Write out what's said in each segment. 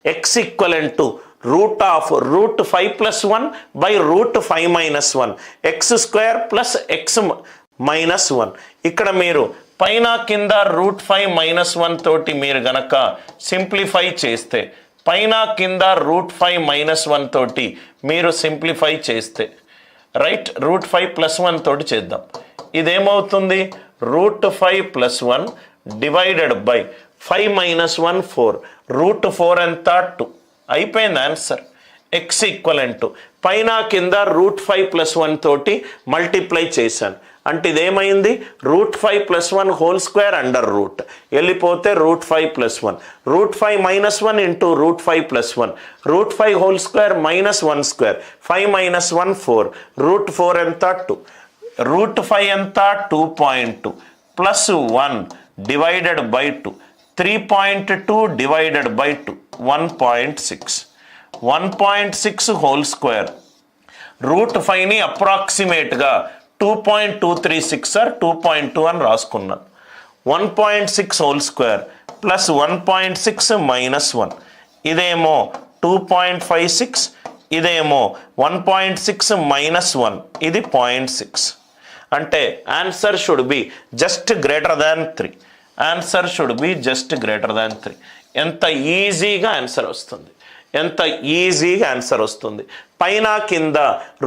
x equivalent to root 5 plus 1 by root 5 minus 1 x square plus x minus 1. ఇక్కడ మీరు పైన కింద route 5 minus 1 తోటి మీరు గనక సింప్లిఫై చేస్తే, పైన కింద రూట్ 5 మైనస్ 1 తోటి మీరు సింప్లిఫై చేస్తే, రైట్, రూట్ 5 ప్లస్ 1 తోటి చేద్దాం. ఇదేమవుతుంది? Root 5 plus 1 divided by 5 minus 1 4, root 4 ఎంత 2. అయిపోయింది ఆన్సర్. ఎక్స్ ఈక్వలెంట్ టు పైన కింద రూట్ 5 ప్లస్ 1 తోటి మల్టిప్లై చేశాను అంటే ఇదేమైంది? Root 5 plus 1 whole square under root వెళ్ళిపోతే root 5 plus 1, root 5 minus 1 into root 5 plus 1, root 5 whole square minus 1 square, 5 minus 1 4, root 4 ఎంత 2, రూట్ 5 ఎంత 2.2 plus 1 divided by 2, 3.2 divided by 2, 1.6. 1.6 whole square. Root 5ని అప్రాక్సిమేట్గా 2.236 sir 2.2 అని రాసుకున్నాను. 1.6 హోల్ స్క్వేర్ ప్లస్ 1.6 మైనస్ 1, ఇదేమో 2.56, ఇదేమో 1.6 minus 1, ఇది 0.6. అంటే answer should be just greater than 3. Answer should be just greater than 3. ఎంత ఈజీగా ఆన్సర్ వస్తుంది, ఎంత ఈజీగా ఆన్సర్ వస్తుంది. పైన కింద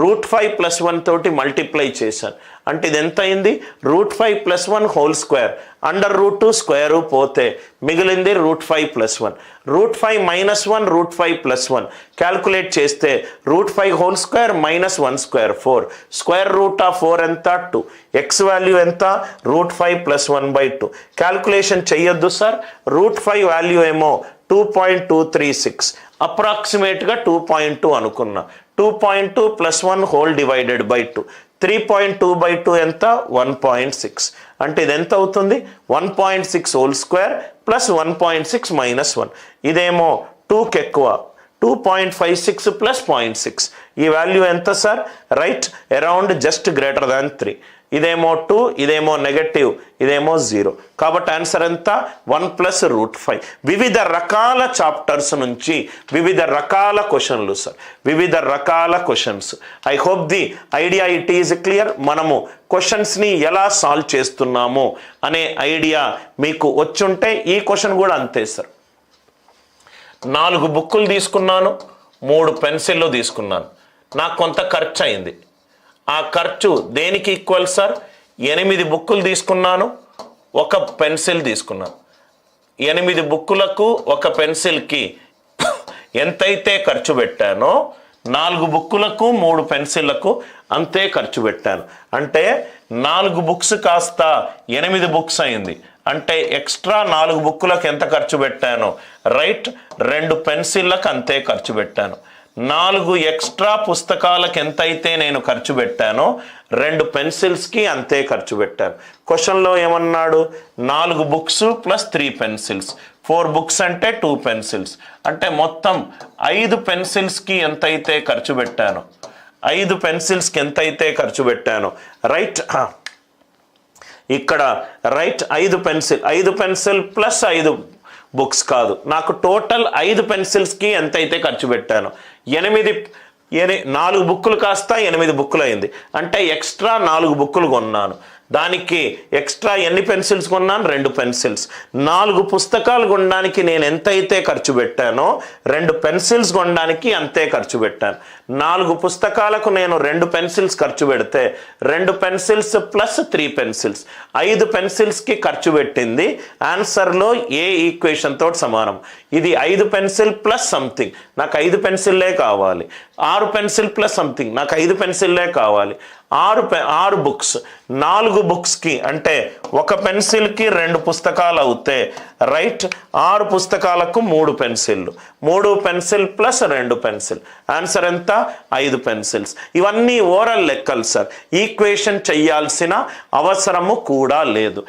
రూట్ 5 ప్లస్ 1 తోటి మల్టిప్లై చేశాను అంటే ఇది ఎంత అయింది? Root 5 plus 1 whole square under root 2 square పోతే మిగిలింది root 5 plus 1, root 5 minus 1 root 5 plus 1 calculate చేస్తే root 5 whole square minus 1 square 4, square root of 4 ఎంత 2, ఎక్స్ వాల్యూ ఎంత? Root 5 plus 1/2. క్యాల్కులేషన్ చెయ్యొద్దు సార్, రూట్ 5 వాల్యూ ఏమో 2.236, అప్రాక్సిమేట్గా 2.2 అనుకున్నా. 2.2 ప్లస్ 1 హోల్ డివైడెడ్ బై 2, 3.2/2 ఎంత? 1.6. అంటే ఇది ఎంత అవుతుంది? 1.6 హోల్ స్క్వేర్ ప్లస్ 1.6 మైనస్ 1, ఇదేమో 2కి ఎక్కువ, 2.56 ప్లస్ 0.6, ఈ వాల్యూ ఎంత sir? Right, around just greater than 3. ఇదేమో 2, ఇదేమో నెగటివ్, ఇదేమో 0. కాబట్టి ఆన్సర్ ఎంత? 1 ప్లస్ రూట్ 5. వివిధ రకాల చాప్టర్స్ నుంచి వివిధ రకాల క్వశ్చన్లు సార్, వివిధ రకాల questions. I hope the idea it is clear. మనము క్వశ్చన్స్ని ఎలా సాల్వ్ చేస్తున్నాము అనే ఐడియా మీకు వచ్చుంటే, ఈ క్వశ్చన్ కూడా అంతే సార్. 4 బుక్కులు తీసుకున్నాను, 3 పెన్సిళ్ళు తీసుకున్నాను, నాకు కొంత ఖర్చు అయింది. ఆ ఖర్చు దేనికి ఈక్వల్ సార్? 8 బుక్కులు తీసుకున్నాను, 1 పెన్సిల్ తీసుకున్నాను. 8 బుక్కులకు 1 పెన్సిల్కి ఎంతైతే ఖర్చు పెట్టానో 4 బుక్కులకు 3 పెన్సిళ్లకు అంతే ఖర్చు పెట్టాను. అంటే 4 బుక్స్ కాస్త 8 బుక్స్ అయింది. అంటే ఎక్స్ట్రా 4 బుక్కులకు ఎంత ఖర్చు పెట్టాను? రైట్, 2 పెన్సిళ్ళకు అంతే ఖర్చు పెట్టాను. 4 ఎక్స్ట్రా పుస్తకాలకు ఎంతైతే నేను ఖర్చు పెట్టానో 2 పెన్సిల్స్కి అంతే ఖర్చు పెట్టాను. క్వశ్చన్లో ఏమన్నాడు? 4 బుక్స్ ప్లస్ 3 పెన్సిల్స్, 4 బుక్స్ అంటే 2 పెన్సిల్స్, అంటే మొత్తం 5 పెన్సిల్స్కి ఎంతైతే ఖర్చు పెట్టానో, 5 పెన్సిల్స్కి ఎంతైతే ఖర్చు పెట్టానో, రైట్, ఇక్కడ రైట్ 5 పెన్సిల్ ప్లస్ 5 బుక్స్ కాదు, నాకు టోటల్ 5 పెన్సిల్స్కి ఎంతైతే ఖర్చు పెట్టాను. 4 బుక్కులు కాస్త 8 బుక్కులు అయింది. అంటే ఎక్స్ట్రా 4 బుక్కులు కొన్నాను. దానికి ఎక్స్ట్రా ఎన్ని పెన్సిల్స్ కొన్నాను? 2 పెన్సిల్స్. 4 పుస్తకాలు కొనడానికి నేను ఎంతైతే ఖర్చు పెట్టానో 2 పెన్సిల్స్ కొనడానికి అంతే ఖర్చు పెట్టాను. 4 పుస్తకాలకు నేను 2 పెన్సిల్స్ ఖర్చు పెడితే 2 పెన్సిల్స్ ప్లస్ 3 పెన్సిల్స్, 5 పెన్సిల్స్కి ఖర్చు పెట్టింది ఆన్సర్లో ఏ ఈక్వేషన్ తోటి సమానం. ఇది 5 పెన్సిల్ ప్లస్ సంథింగ్, నాకు 5 పెన్సిల్లే కావాలి. 6 పెన్సిల్ ప్లస్ సంథింగ్, నాకు 5 పెన్సిల్లే కావాలి. 6 బుక్స్, 4 బుక్స్కి అంటే 1 పెన్సిల్కి 2 పుస్తకాలు అవుతే రైట్, 6 పుస్తకాలకు 3 పెన్సిళ్ళు, 3 పెన్సిల్ ప్లస్ 2 పెన్సిల్, ఆన్సర్ ఎంత? 5 పెన్సిల్స్. ఇవన్నీ ఓరల్ లెక్కలు సార్, ఈక్వేషన్ చెయ్యాల్సిన అవసరము కూడా లేదు.